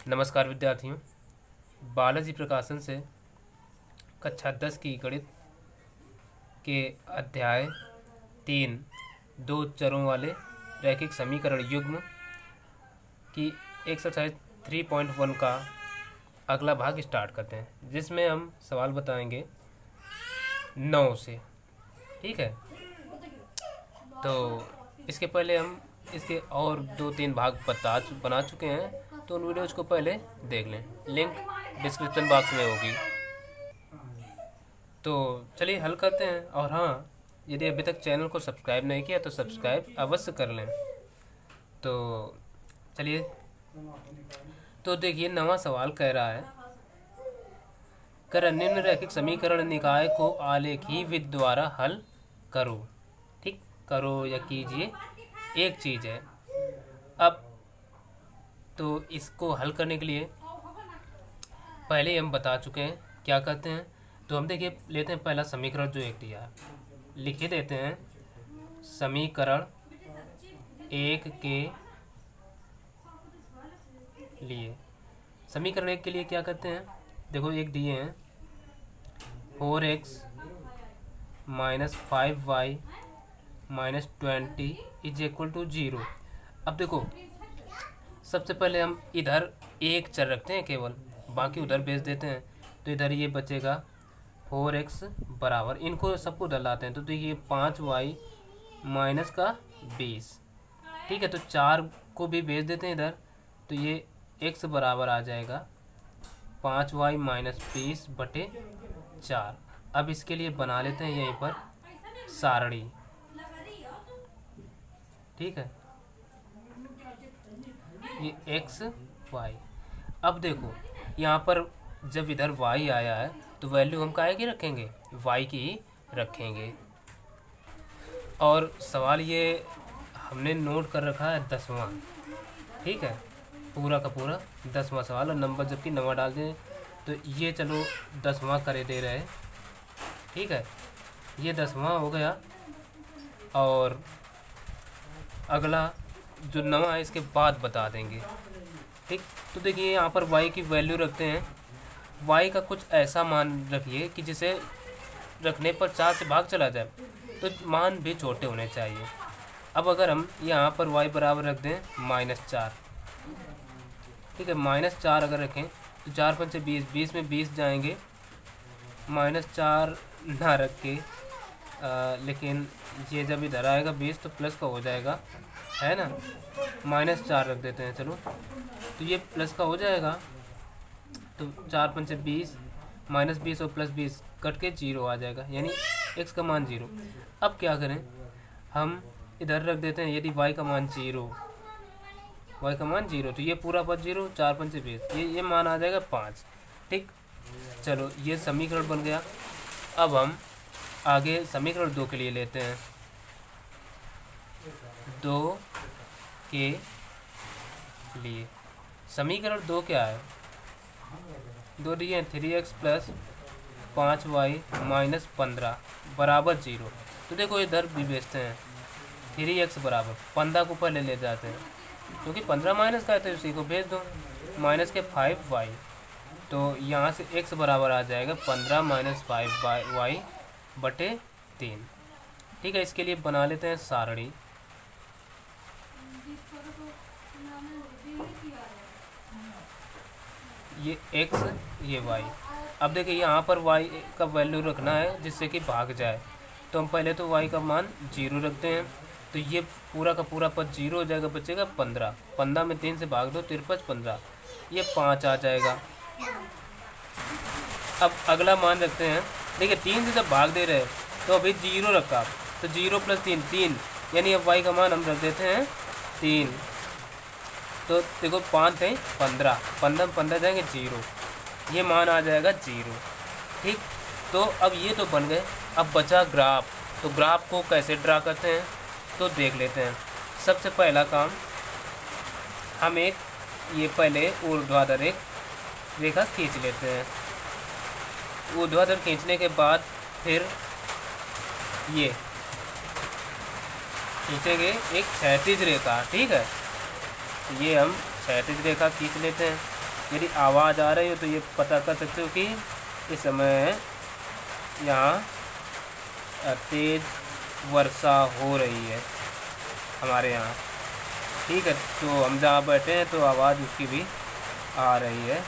नमस्कार विद्यार्थियों, बालाजी प्रकाशन से कक्षा 10 की गणित के अध्याय 3 दो चरों वाले रैखिक समीकरण युग्म की एक्सरसाइज 3.1 का अगला भाग स्टार्ट करते हैं, जिसमें हम सवाल बताएंगे 9 से। ठीक है, तो इसके पहले हम इसके और 2-3 भाग बना चुके हैं, तो उन वीडियोज़ को पहले देख लें। लिंक डिस्क्रिप्शन बॉक्स में होगी। तो चलिए हल करते हैं। और हाँ, यदि अभी तक चैनल को सब्सक्राइब नहीं किया तो सब्सक्राइब अवश्य कर लें। तो चलिए, तो देखिए, नवा सवाल कह रहा है, कर निम्न रैखिक समीकरण निकाय को आलेखी विधि द्वारा हल करो। ठीक, करो या कीजिए एक चीज़ है। अब तो इसको हल करने के लिए पहले हम बता चुके हैं क्या करते हैं। तो हम देखिए लेते हैं पहला समीकरण जो एक दिया है, लिख देते हैं समीकरण एक के लिए। समीकरण एक के लिए क्या करते हैं, देखो एक दिए हैं 4x minus 5y minus 20 is equal to 0। अब देखो, सबसे पहले हम इधर एक चर रखते हैं, केवल बाकी उधर भेज देते हैं। तो इधर ये बचेगा 4x बराबर, इनको सबको उधर लाते हैं। तो देखिए 5y माइनस का 20। ठीक है, तो 4 को भी भेज देते हैं इधर। तो ये x बराबर आ जाएगा 5y माइनस 20 बटे 4। अब इसके लिए बना लेते हैं यहीं पर सारणी। ठीक है, ये x y। अब देखो यहाँ पर जब इधर y आया है तो वैल्यू हम काहे की रखेंगे, y की ही रखेंगे। और सवाल ये हमने नोट कर रखा है 10वां। ठीक है, पूरा का पूरा 10वां सवाल, और नंबर जबकि 9वां डाल दें तो ये चलो 10वां करे दे रहे हैं। ठीक है, ये 10वां हो गया। और अगला जो 9वां है इसके बाद बता देंगे। ठीक, तो देखिए यहाँ पर y की वैल्यू रखते हैं। y का कुछ ऐसा मान रखिए कि जिसे रखने पर 4 से भाग चला जाए, तो मान भी छोटे होने चाहिए। अब अगर हम यहाँ पर y बराबर रख दें -4। ठीक है, -4 अगर रखें तो 4 5 से 20, 20 में 20 जाएंगे। -4 ना रख के लेकिन ये जब इधर आएगा 20 तो प्लस का हो जाएगा, है ना। -4 रख देते हैं, चलो, तो ये प्लस का हो जाएगा। तो 4 5 से 20, -20 और +20 कट के 0 आ जाएगा, यानी x का मान 0। अब क्या करें, हम इधर रख देते हैं यदि y का मान 0, y का मान 0, तो ये पूरा पद 0, 4 5 से 20, ये मान आ जाएगा 5। ठीक, चलो ये समीकरण बन गया। अब हम आगे समीकरण 2 के लिए लेते हैं। 2 के लिए समीकरण 2 क्या है, 2 दिए 3x प्लस 5y माइनस 15 बराबर 0। तो देखो इधर भी भेजते हैं 3x बराबर 15 को पहले ले जाते हैं, क्योंकि 15 माइनस का है तो उसी को भेज दो, माइनस के 5y। तो यहाँ से x बराबर आ जाएगा 15 माइनस 5y बटे 3। ठीक है, इसके लिए बना लेते हैं सारणी। ये x, ये y। अब देखिए यहाँ पर y का वैल्यू रखना है जिससे कि भाग जाए। तो हम पहले तो y का मान 0 रखते हैं, तो ये पूरा का पूरा पद 0 हो जाएगा, बचेगा 15। 15 में 3 से भाग दो, 53 15, ये 5 आ जाएगा। अब अगला मान रखते हैं, देखिए 3 से जब भाग दे रहे हैं तो अभी 0 रखा, तो 0 + 3 3, यानी अब y का मान हम रख देते हैं 3। तो देखो 5 है 15, 15 में 15 जाएंगे 0, ये मान आ जाएगा 0। ठीक, तो अब ये तो बन गए। अब बचा ग्राफ। तो ग्राफ को कैसे ड्रा करते हैं तो देख लेते हैं। सबसे पहला काम, हम एक ये पहले ऊर्ध्वाधर एक रेखा खींच लेते हैं। ऊर्ध्वाधर खींचने के बाद फिर ये खींचेंगे एक क्षैतिज रेखा। ठीक है, ये हम क्षैतिज रेखा खींच लेते हैं। यदि आवाज़ आ रही हो तो ये पता कर सकते हो कि इस समय यहाँ तेज़ वर्षा हो रही है हमारे यहाँ। ठीक है, तो हम जहाँ बैठे हैं तो आवाज़ उसकी भी आ रही है,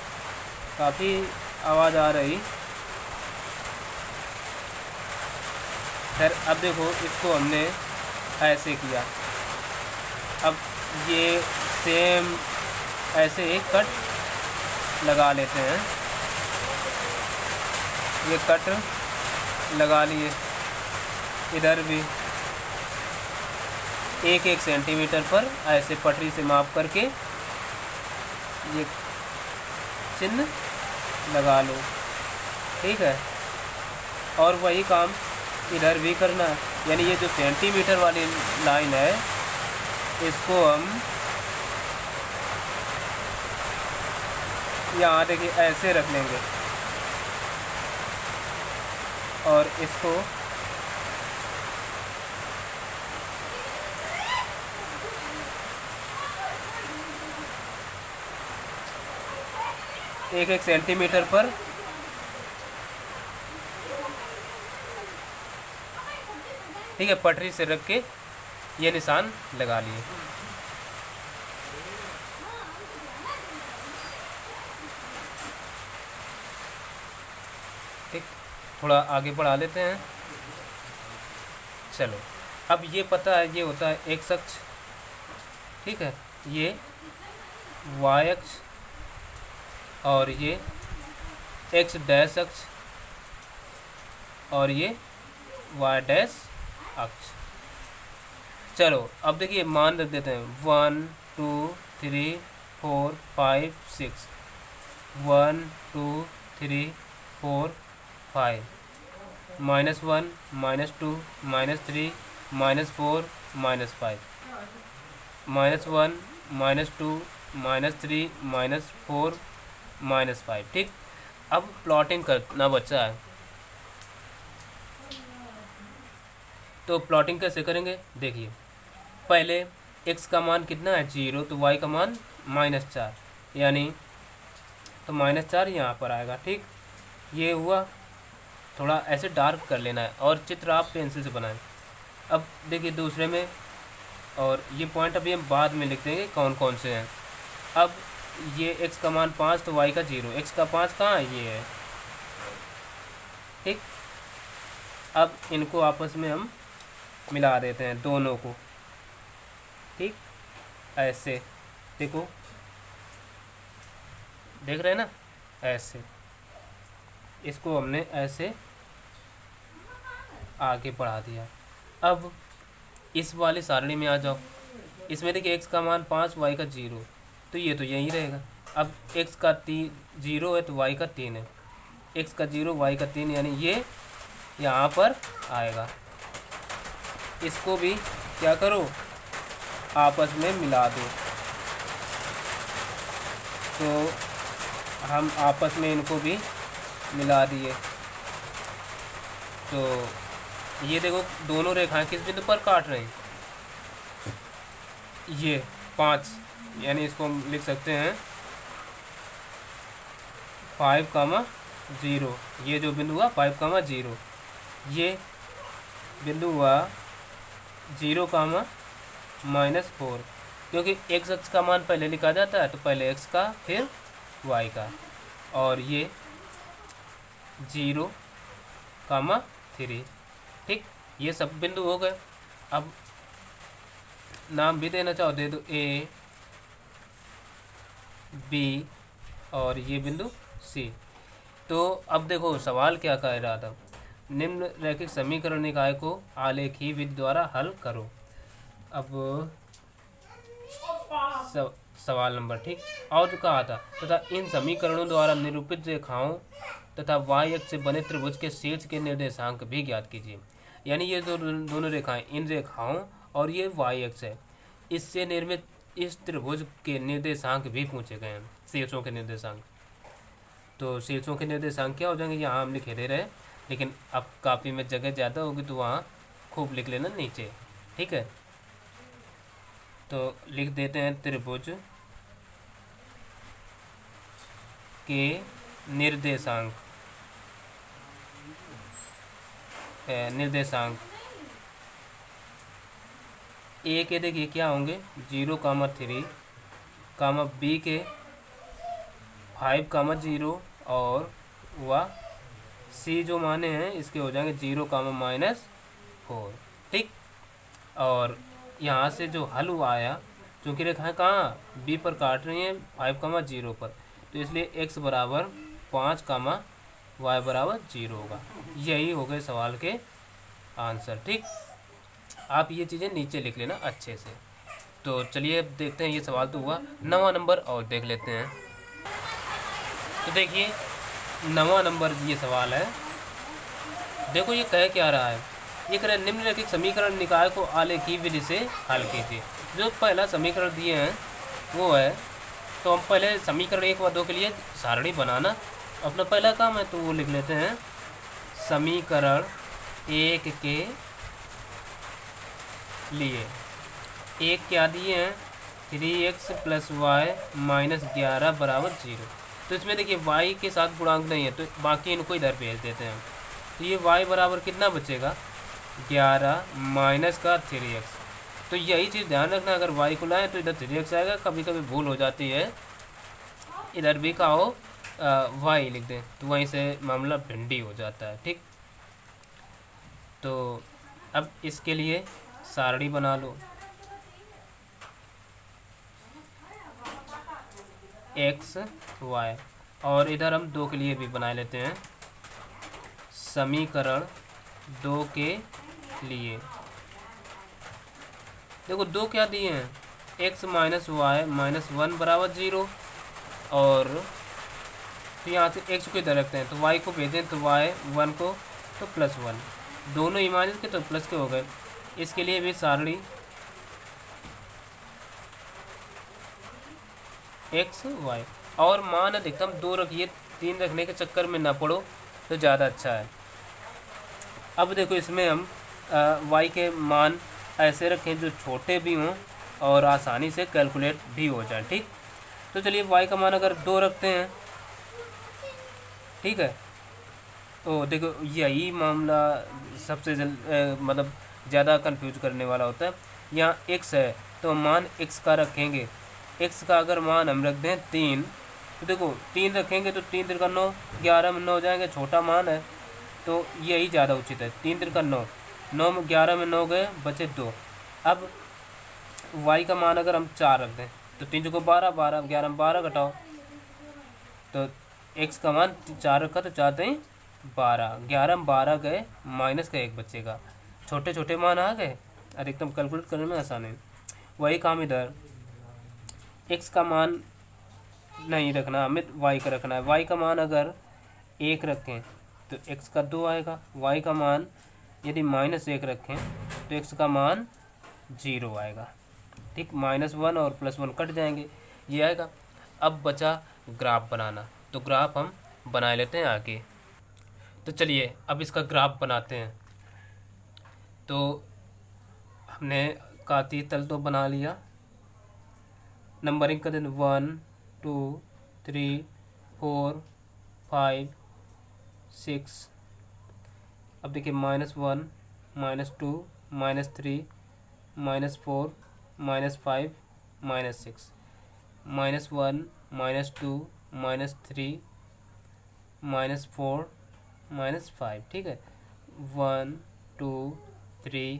काफ़ी आवाज़ आ रही। खैर अब देखो इसको हमने ऐसे किया, अब ये सेम ऐसे एक कट लगा लेते हैं। ये कट लगा लिए, इधर भी 1-1 सेंटीमीटर पर ऐसे पटरी से माप करके ये चिन्ह लगा लो। ठीक है, और वही काम इधर भी करना है, यानी ये जो सेंटीमीटर वाली लाइन है इसको हम यहाँ देखिए ऐसे रख लेंगे और इसको एक 1 सेंटीमीटर पर ठीक है पटरी से रख के ये निशान लगा लिए। ठीक, थोड़ा आगे बढ़ा लेते हैं। चलो, अब ये पता है ये होता है एक्स अक्ष। ठीक है, ये वाई अक्ष और ये एक्स डैश अक्ष और ये वाई डैश अक्ष। चलो अब देखिए मान रख देते हैं 1 2 3 4 5 6 1 2 3 4 5 -1 -2 -3 -4 -5 -1 -2 -3 -4 -5। ठीक, अब प्लॉटिंग करना बचा है, तो प्लॉटिंग कैसे करेंगे देखिए। पहले x का मान कितना है 0, तो y का मान -4, यानी तो -4 यहाँ पर आएगा। ठीक, ये हुआ, थोड़ा ऐसे डार्क कर लेना है और चित्र आप पेंसिल से बनाएं। अब देखिए दूसरे में, और ये पॉइंट अभी हम बाद में लिख देंगे कौन कौन से हैं। अब ये x का मान 5 तो y का 0, x का 5 कहाँ है, ये है। ठीक, अब इनको आपस में हम मिला देते हैं दोनों को। ठीक, ऐसे देखो, देख रहे हैं ना, ऐसे इसको हमने ऐसे आगे बढ़ा दिया। अब इस वाली सारणी में आ जाओ, इसमें देखिए x का मान 5 y का 0, तो ये तो यही रहेगा। अब x का 0 है तो y का 3 है, x का 0 y का 3, यानी ये यहाँ पर आएगा। इसको भी क्या करो, आपस में मिला दो। तो हम आपस में इनको भी मिला दिए, तो ये देखो दोनों रेखाएं किस बिंदु पर काट रही हैं, ये 5, यानी इसको हम लिख सकते हैं 5,0। ये जो बिंदु हुआ 5,0, ये बिंदु हुआ 0,-4, क्योंकि x अक्ष का मान पहले लिखा जाता है, तो पहले x का फिर y का, और ये 0,3। ठीक, ये सब बिंदु हो गए। अब नाम भी देना चाहो दे दो, A B और ये बिंदु C। तो अब देखो सवाल क्या कह रहा था, निम्न रैखिक समीकरण निकाय को आलेखी विधि द्वारा हल करो। अब सवाल नंबर, ठीक, और जो कहा था, तथा इन समीकरणों द्वारा निरूपित रेखाओं तथा y अक्ष से बने त्रिभुज के शीर्ष के निर्देशांक भी ज्ञात कीजिए। यानी ये दोनों रेखाएं, इन रेखाओं और ये y अक्ष है, इससे निर्मित इस त्रिभुज के निर्देशांक भी पूछे गए हैं, शीर्षों के निर्देशांक। तो शीर्षों के निर्देशांक क्या हो जाएंगे, यहाँ हम लिखे दे रहे हैं, लेकिन अब कापी में जगह ज़्यादा होगी तो वहाँ खूब लिख लेना नीचे। ठीक है, तो लिख देते हैं त्रिभुज के निर्देशांक ए के देखिए क्या होंगे 0, 3, बी के 5, 0 और वह सी जो माने हैं इसके हो जाएंगे 0, -4। ठीक। और यहाँ से जो हल आया चूँकि रेखाएं कहाँ बी पर काट रही हैं 5, 0 पर, तो इसलिए x बराबर 5, y बराबर 0 होगा। यही हो गए सवाल के आंसर। ठीक। आप ये चीज़ें नीचे लिख लेना अच्छे से। तो चलिए अब देखते हैं, ये सवाल तो हुआ। 9वां नंबर और देख लेते हैं। तो देखिए 9वां नंबर ये सवाल है। देखो ये कह क्या रहा है, ये कह रहा है निम्नलिखित समीकरण निकाय को आलेखी विधि से हल कीजिए। जो पहला समीकरण दिए हैं वो है, तो हम पहले समीकरण 1 व 2 के लिए सारणी बनाना अपना पहला काम है, तो वो लिख लेते हैं। समीकरण 1 के लिए एक क्या दिए हैं 3x + y - 11 बराबर 0। तो इसमें देखिए y के साथ गुणांक नहीं है, तो बाकी इनको इधर भेज देते हैं। तो ये y बराबर कितना बचेगा 11 माइनस का 3x। तो यही चीज़ ध्यान रखना, अगर y को लाएँ तो इधर 3x आएगा। कभी कभी भूल हो जाती है, इधर भी का हो y लिख दें तो वहीं से मामला भिंडी हो जाता है। ठीक। तो अब इसके लिए सारणी बना लो। x y, और इधर हम 2 के लिए भी बना लेते हैं। समीकरण 2 के लिए देखो 2 क्या दिए हैं x - y - 1 बराबर 0, और तो यहाँ से x को इधर रखते हैं, तो y को भेजें तो y 1 को तो +1, दोनों ही माइनस के तो प्लस के हो गए। इसके लिए भी सारणी x y, और मान अधिकतम 2 रखिए, 3 रखने के चक्कर में ना पड़ो तो ज़्यादा अच्छा है। अब देखो इसमें हम y के मान ऐसे रखें जो छोटे भी हों और आसानी से कैलकुलेट भी हो जाए। ठीक। तो चलिए y का मान अगर 2 रखते हैं, ठीक है, तो देखो यही मामला सबसे मतलब ज़्यादा कंफ्यूज करने वाला होता है। यहाँ x है तो मान x का रखेंगे, x का अगर मान हम रख दें 3, तो देखो 3 रखेंगे तो 3 3 का 9, 11 में 9 जाएंगे, छोटा मान है तो यही ज़्यादा उचित है। 3 3 का 9, 9 में 11 में 9 गए, बचे 2। अब y का मान अगर हम 4 रख दें तो 3 को 12, 12 11 में 12 घटाओ, तो x का मान 4 रखा तो 4 3 12, 11 में 12 गए, माइनस का 1 बचेगा। छोटे छोटे मान आ गए, अधिकतम कैलकुलेट करने में आसान है। वही काम इधर x का मान नहीं रखना, हमें y का रखना है। y का मान अगर 1 रखें तो x का 2 आएगा, y का मान यदि -1 रखें तो x का मान 0 आएगा। ठीक। -1 और +1 कट जाएंगे, ये आएगा। अब बचा ग्राफ बनाना, तो ग्राफ हम बना लेते हैं आगे। तो चलिए अब इसका ग्राफ बनाते हैं। तो हमने काती तल तो बना लिया, नंबरिंग कर दें 1 2 3 4 5 6। अब देखिए -1 -2 -3 -4 -5 -6, -1 -2 -3 -4 -5। ठीक है, 1 2 3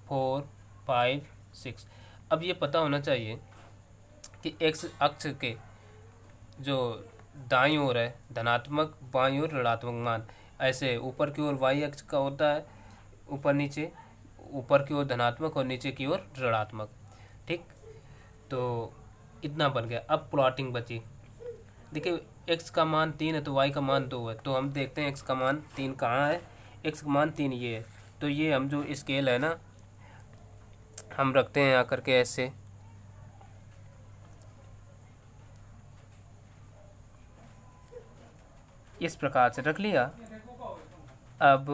4 5 6। अब ये पता होना चाहिए कि x अक्ष के जो दाईं ओर है धनात्मक, बाईं ओर ऋणात्मक मान, ऐसे ऊपर की ओर y अक्ष का होता है, ऊपर की ओर धनात्मक और नीचे की ओर ऋणात्मक। ठीक। तो इतना बन गया। अब प्लॉटिंग बची। देखिए x का मान 3 है तो y का मान 2 है, तो हम देखते हैं x का मान 3 कहाँ है। x का मान 3 ये है, तो ये हम जो स्केल है ना हम रखते हैं आकर के ऐसे, इस प्रकार से रख लिया। अब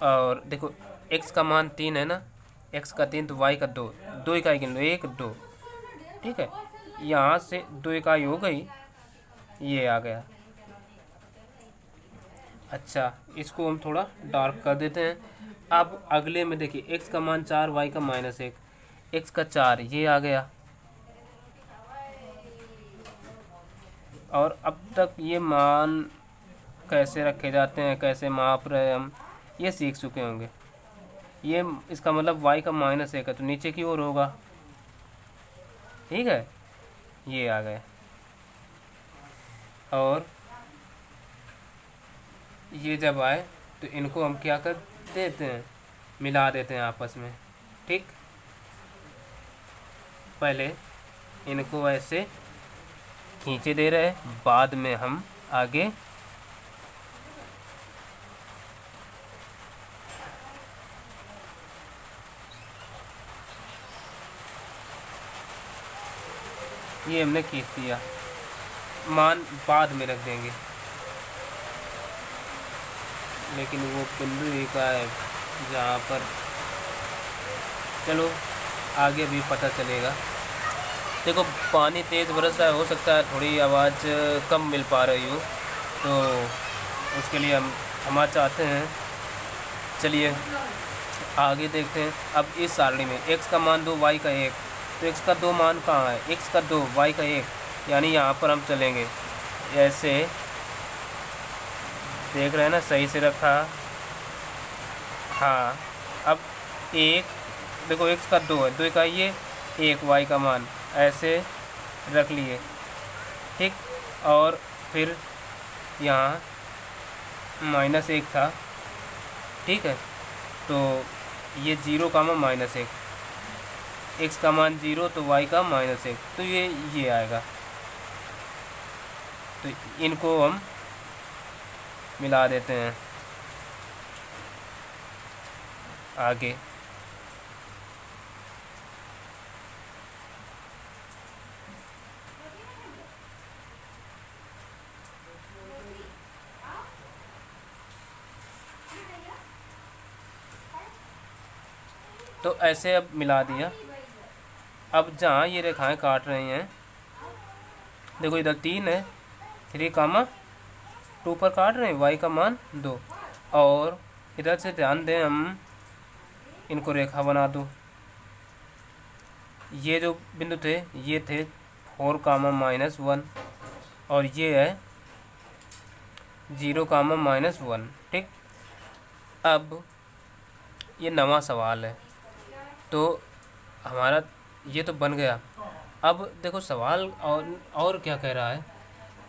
और देखो x का मान 3 है ना, x का 3 तो y का 2, 2 इकाई गिन लो, 1 2। ठीक है, यहाँ से 2 इकाई हो गई ये आ गया। अच्छा, इसको हम थोड़ा डार्क कर देते हैं। अब अगले में देखिए x का मान 4, y का -1, x का 4 ये आ गया। और अब तक ये मान कैसे रखे जाते हैं, कैसे माप रहे हैं हम, ये सीख चुके होंगे। ये इसका मतलब y का -1 है तो नीचे की ओर होगा, ठीक है। ये आ गए। और ये जब आए तो इनको हम क्या कर देते हैं, मिला देते हैं आपस में, ठीक। पहले इनको ऐसे खींचे दे रहे हैं, बाद में हम आगे ये हमने खींच दिया, मान बाद में रख देंगे। लेकिन वो बिंदु ही का है जहाँ पर, चलो आगे भी पता चलेगा। देखो पानी तेज़ बरस रहा है, हो सकता है थोड़ी आवाज़ कम मिल पा रही हो, तो उसके लिए हम क्षमा चाहते हैं। चलिए आगे देखते हैं। अब इस सारणी में x का मान 2, y का 1, तो x का 2 मान कहाँ है, x का 2, y का 1, यानी यहाँ पर हम चलेंगे ऐसे, देख रहे हैं ना, सही से रखा। हाँ, अब 1 देखो x का 2 है, 2 का ये 1, y का मान ऐसे रख लिए, ठीक। और फिर यहाँ -1 था, ठीक है, तो ये 0, -1, x का मान 0 तो y का -1, तो ये आएगा। तो इनको हम मिला देते हैं आगे। तो ऐसे अब मिला दिया। अब जहाँ ये रेखाएं काट रही हैं, देखो इधर 3 है, 3, 2 पर काट रहे हैं, y का मान 2, और इधर से ध्यान दें, हम इनको रेखा बना दो। ये जो बिंदु थे ये थे 4, -1, और ये है 0, -1, ठीक। अब ये नवा सवाल है, तो हमारा ये तो बन गया। अब देखो सवाल और क्या कह रहा है,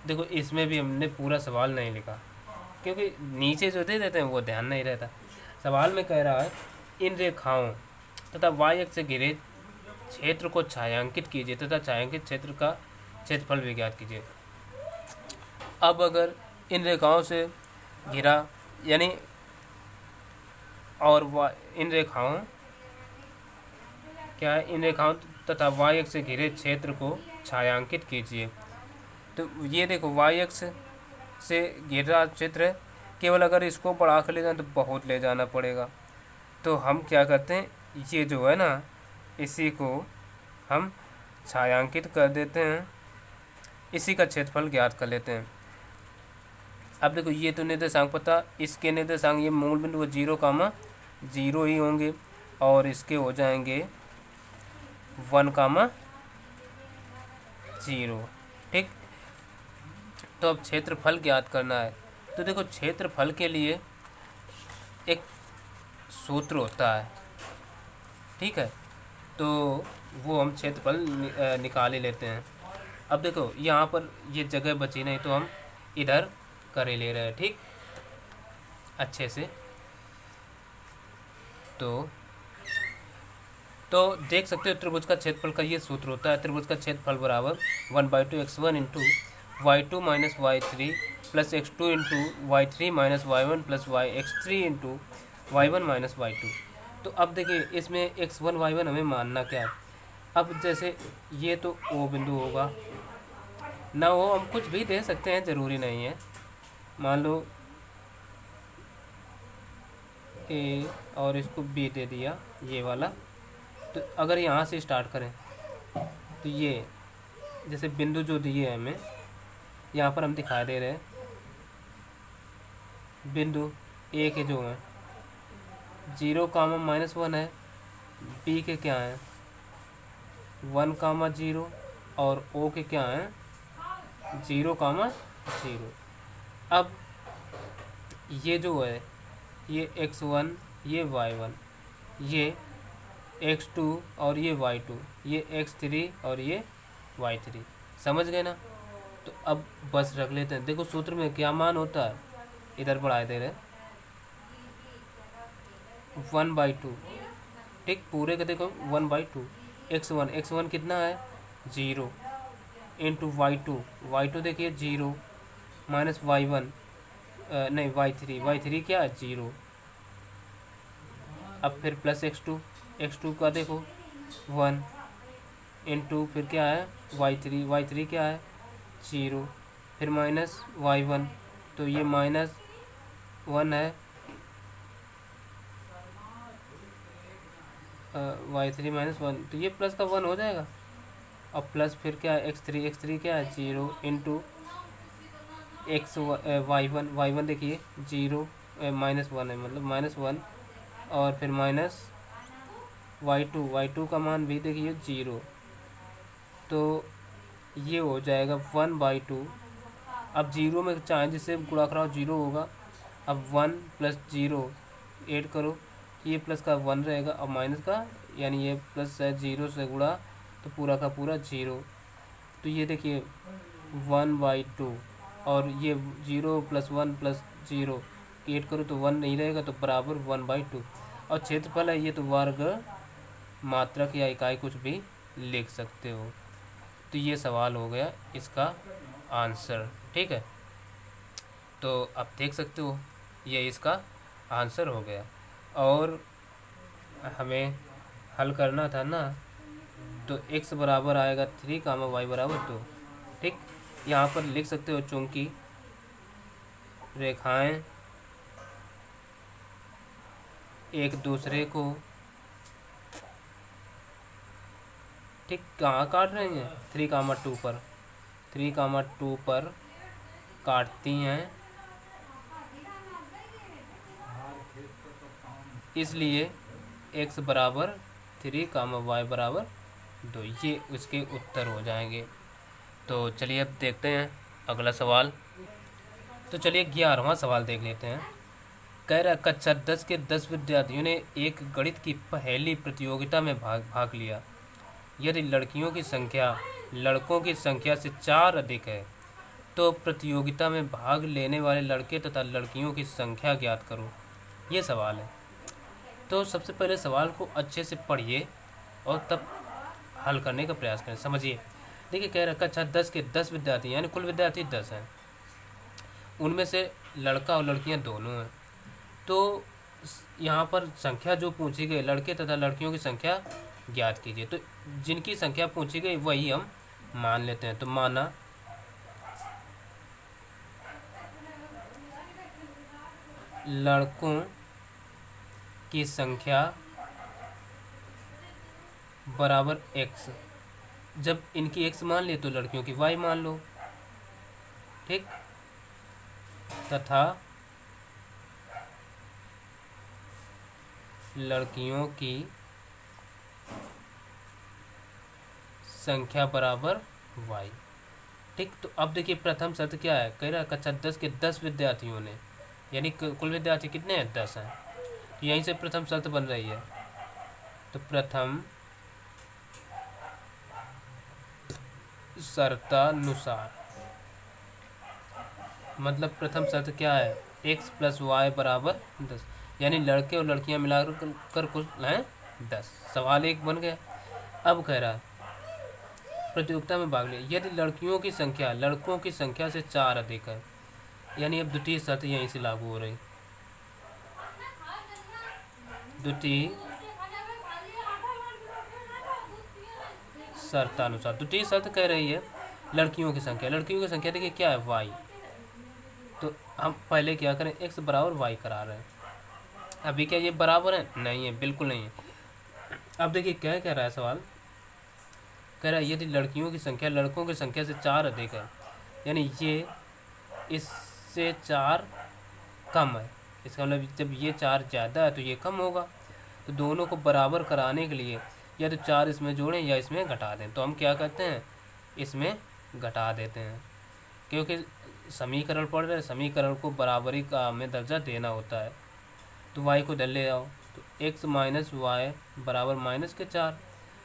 देखो इसमें भी हमने पूरा सवाल नहीं लिखा, क्योंकि नीचे जो दे देते हैं वो ध्यान नहीं रहता। सवाल में कह रहा है इन रेखाओं तथा y अक्ष से घिरे क्षेत्र को छायांकित कीजिए तथा छायांकित क्षेत्र का क्षेत्रफल भी ज्ञात कीजिए। अब अगर इन रेखाओं से घिरा यानी और इन रेखाओं क्या है, इन रेखाओं तथा y अक्ष से घिरे क्षेत्र को छायांकित कीजिए। तो ये देखो y अक्ष से घिरा क्षेत्र है, केवल अगर इसको बढ़ा कर ले जाए तो बहुत ले जाना पड़ेगा। तो हम क्या करते हैं, ये जो है ना, इसी को हम छायांकित कर देते हैं, इसी का क्षेत्रफल ज्ञात कर लेते हैं। अब देखो ये तो निर्देशांक पता, इसके निर्देशांक ये मूल बिंदु 0, 0 ही होंगे, और इसके हो जाएंगे 1, 0, ठीक। तो अब क्षेत्रफल ज्ञात करना है। तो देखो क्षेत्रफल के लिए एक सूत्र होता है, ठीक है, तो वो हम क्षेत्रफल निकाल ही लेते हैं। अब देखो यहाँ पर ये जगह बची नहीं, तो हम इधर कर ही ले रहे हैं, ठीक, अच्छे से। तो देख सकते हो त्रिभुज का क्षेत्रफल का ये सूत्र होता है, त्रिभुज का क्षेत्रफल बराबर 1/2 x1 into y2 minus y3 plus x2 into y3 minus y1 plus x3 into y1 minus y2। तो अब देखिए इसमें x1 y1 हमें मानना क्या है। अब जैसे ये तो O बिंदु होगा ना, वो हम कुछ भी दे सकते हैं, ज़रूरी नहीं है। मान लो A और इसको B दे दिया, ये वाला। तो अगर यहाँ से स्टार्ट करें तो ये जैसे बिंदु जो दिए हैं हमें, यहाँ पर हम दिखा दे रहे हैं बिंदु ए के जो हैं 0, -1 है, बी के क्या हैं 1, 0 और ओ के क्या हैं 0, 0। अब ये जो है ये x1 ये y1 ये x2 और ये y2 ये x3 और ये y3, समझ गए ना। तो अब बस रख लेते हैं। देखो सूत्र में क्या मान होता है, इधर बढ़ा दे रहे 1/2, ठीक पूरे का देखो 1/2। x1 कितना है 0 इंटू y2 देखिए 0 माइनस y1 नहीं y3 क्या है 0। अब फिर प्लस x2 का देखो 1 इंटू फिर क्या है y3 क्या है 0, फिर माइनस y1 तो ये -1 है y3 -1 तो ये प्लस का 1 हो जाएगा। और प्लस फिर क्या है x3 क्या है 0 इंटू y1 देखिए 0 -1 है मतलब -1 और फिर माइनस y2 का मान भी देखिए 0, तो ये हो जाएगा 1/2। अब 0 में चाहे जिससे गुणा कराओ 0 होगा। अब 1 + 0 ऐड करो, ये प्लस का 1 रहेगा और माइनस का यानी ये प्लस है 0 से गुणा तो पूरा का पूरा 0। तो ये देखिए 1/2 और ये 0 + 1 + 0 ऐड करो तो 1 नहीं रहेगा तो बराबर 1/2। और क्षेत्रफल है ये तो वर्ग मात्रक या इकाई कुछ भी लिख सकते हो। तो ये सवाल हो गया इसका आंसर, ठीक है। तो आप देख सकते हो ये इसका आंसर हो गया। और हमें हल करना था ना, तो x बराबर आएगा 3, y बराबर 2, ठीक। यहाँ पर लिख सकते हो चूंकि रेखाएं एक दूसरे को ठीक कहाँ काट रही हैं 3, 2 पर काटती हैं, इसलिए x बराबर 3, y बराबर 2, ये उसके उत्तर हो जाएंगे। तो चलिए अब देखते हैं अगला सवाल। तो चलिए 11वां सवाल देख लेते हैं। कह रहा कक्षा 10 के 10 विद्यार्थियों ने एक गणित की पहेली प्रतियोगिता में भाग लिया। यदि लड़कियों की संख्या लड़कों की संख्या से 4 अधिक है तो प्रतियोगिता में भाग लेने वाले लड़के तथा लड़कियों की संख्या ज्ञात करो, ये सवाल है। तो सबसे पहले सवाल को अच्छे से पढ़िए और तब हल करने का प्रयास करें। समझिए, देखिए कह रहा कक्षा 10 के 10 विद्यार्थी यानी कुल विद्यार्थी 10 हैं, उनमें से लड़का और लड़कियां दोनों हैं। तो यहाँ पर संख्या जो पूछी गई लड़के तथा लड़कियों की संख्या ज्ञात कीजिए। तो जिनकी संख्या पूछी गई वही हम मान लेते हैं। तो माना लड़कों की संख्या बराबर x, जब इनकी x मान लिए तो लड़कियों की y मान लो, ठीक। तथा लड़कियों की संख्या बराबर y, ठीक। तो अब देखिए प्रथम शर्त क्या है, कह रहा है कक्षा 10 के 10 विद्यार्थियों ने, यानी कुल विद्यार्थी कितने हैं 10 हैं। तो यहीं से प्रथम शर्त बन रही है। तो प्रथम शर्तानुसार मतलब प्रथम शर्त क्या है x + y बराबर 10, यानी लड़के और लड़कियां मिलाकर कुल हैं 10। सवाल एक बन गया। अब कह रहा है प्रतियोगिता में भाग लिया यदि लड़कियों की संख्या लड़कों की संख्या से 4 अधिक है, यानी अब द्वितीय शर्त यहीं से लागू हो रही। द्वितीय शर्तानुसार द्वितीय शर्त कह रही है लड़कियों की संख्या देखिए क्या है y। तो हम पहले क्या करें x बराबर y करा रहे हैं। अभी क्या ये बराबर है, नहीं है, बिल्कुल नहीं है। अब देखिए क्या कह रहा है सवाल, कह रहा है यदि लड़कियों की संख्या लड़कों की संख्या से 4 अधिक है, यानी ये इससे 4 कम है। इसका मतलब जब ये 4 ज़्यादा है तो ये कम होगा। तो दोनों को बराबर कराने के लिए या तो 4 इसमें जोड़ें या इसमें घटा दें। तो हम क्या करते हैं, इसमें घटा देते हैं, क्योंकि समीकरण पढ़ रहे हैं, समीकरण को बराबरी का हमें दर्जा देना होता है। तो y को इधर ले आओ, तो x माइनस वाई बराबर -4।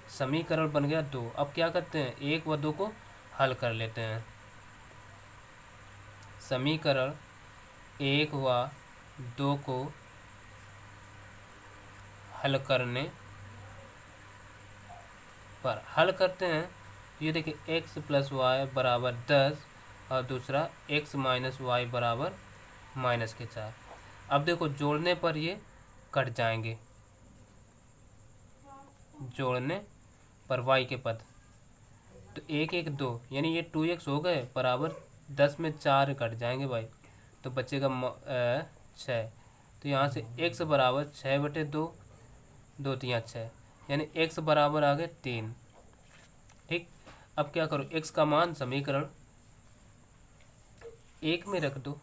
समीकरण बन गया 2। अब क्या करते हैं, 1 व 2 को हल कर लेते हैं। समीकरण 1 व 2 को हल करने पर हल करते हैं, ये देखिए x प्लस वाई बराबर 10 और दूसरा x माइनस वाई बराबर -4। अब देखो जोड़ने पर ये कट जाएंगे, जोड़ने पर y के पद, तो 1 1 2 यानी ये 2x हो गए बराबर 10 में 4 कट जाएंगे भाई, तो बचेगा 6। तो यहाँ से x बराबर 6/2, 2 3 6, यानी x बराबर आ गए 3। ठीक, अब क्या करो, x का मान समीकरण 1 में रख दो।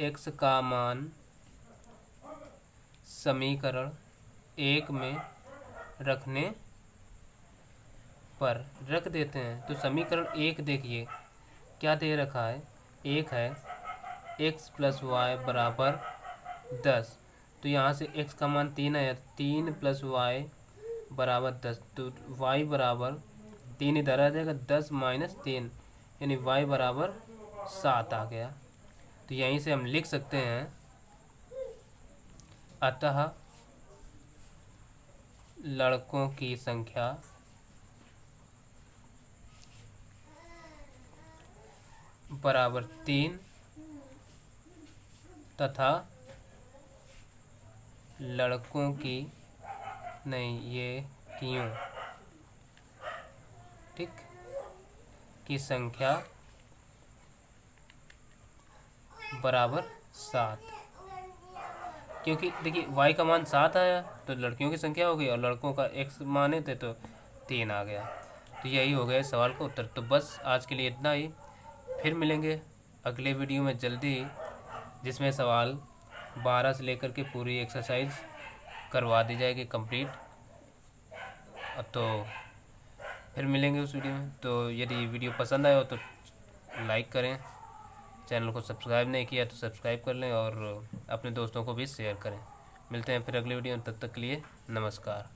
x का मान समीकरण 1 में रखने पर रख देते हैं। तो समीकरण 1 देखिए क्या दे रखा है, 1 है, x प्लस वाई बराबर 10। तो यहाँ से x का मान 3 है, 3 प्लस वाई बराबर 10। तो y बराबर 3 इधर आ जाएगा, 10 माइनस 3 यानी y बराबर 7 आ गया। तो यहीं से हम लिख सकते हैं, अतः लड़कों की संख्या बराबर 3 तथा लड़कों की नहीं, ये क्यों, ठीक, की संख्या बराबर 7। क्योंकि देखिए y का मान 7 आया तो लड़कियों की संख्या हो गई, और लड़कों का x माने थे तो 3 आ गया। तो यही हो गया सवाल का उत्तर। तो बस आज के लिए इतना ही, फिर मिलेंगे अगले वीडियो में जल्दी ही, जिसमें सवाल 12 से लेकर के पूरी एक्सरसाइज करवा दी जाएगी कंप्लीट। तो फिर मिलेंगे उस वीडियो में। तो यदि वीडियो पसंद आया हो तो लाइक करें, चैनल को सब्सक्राइब नहीं किया तो सब्सक्राइब कर लें, और अपने दोस्तों को भी शेयर करें। मिलते हैं फिर अगले वीडियो में, तब तक के लिए नमस्कार।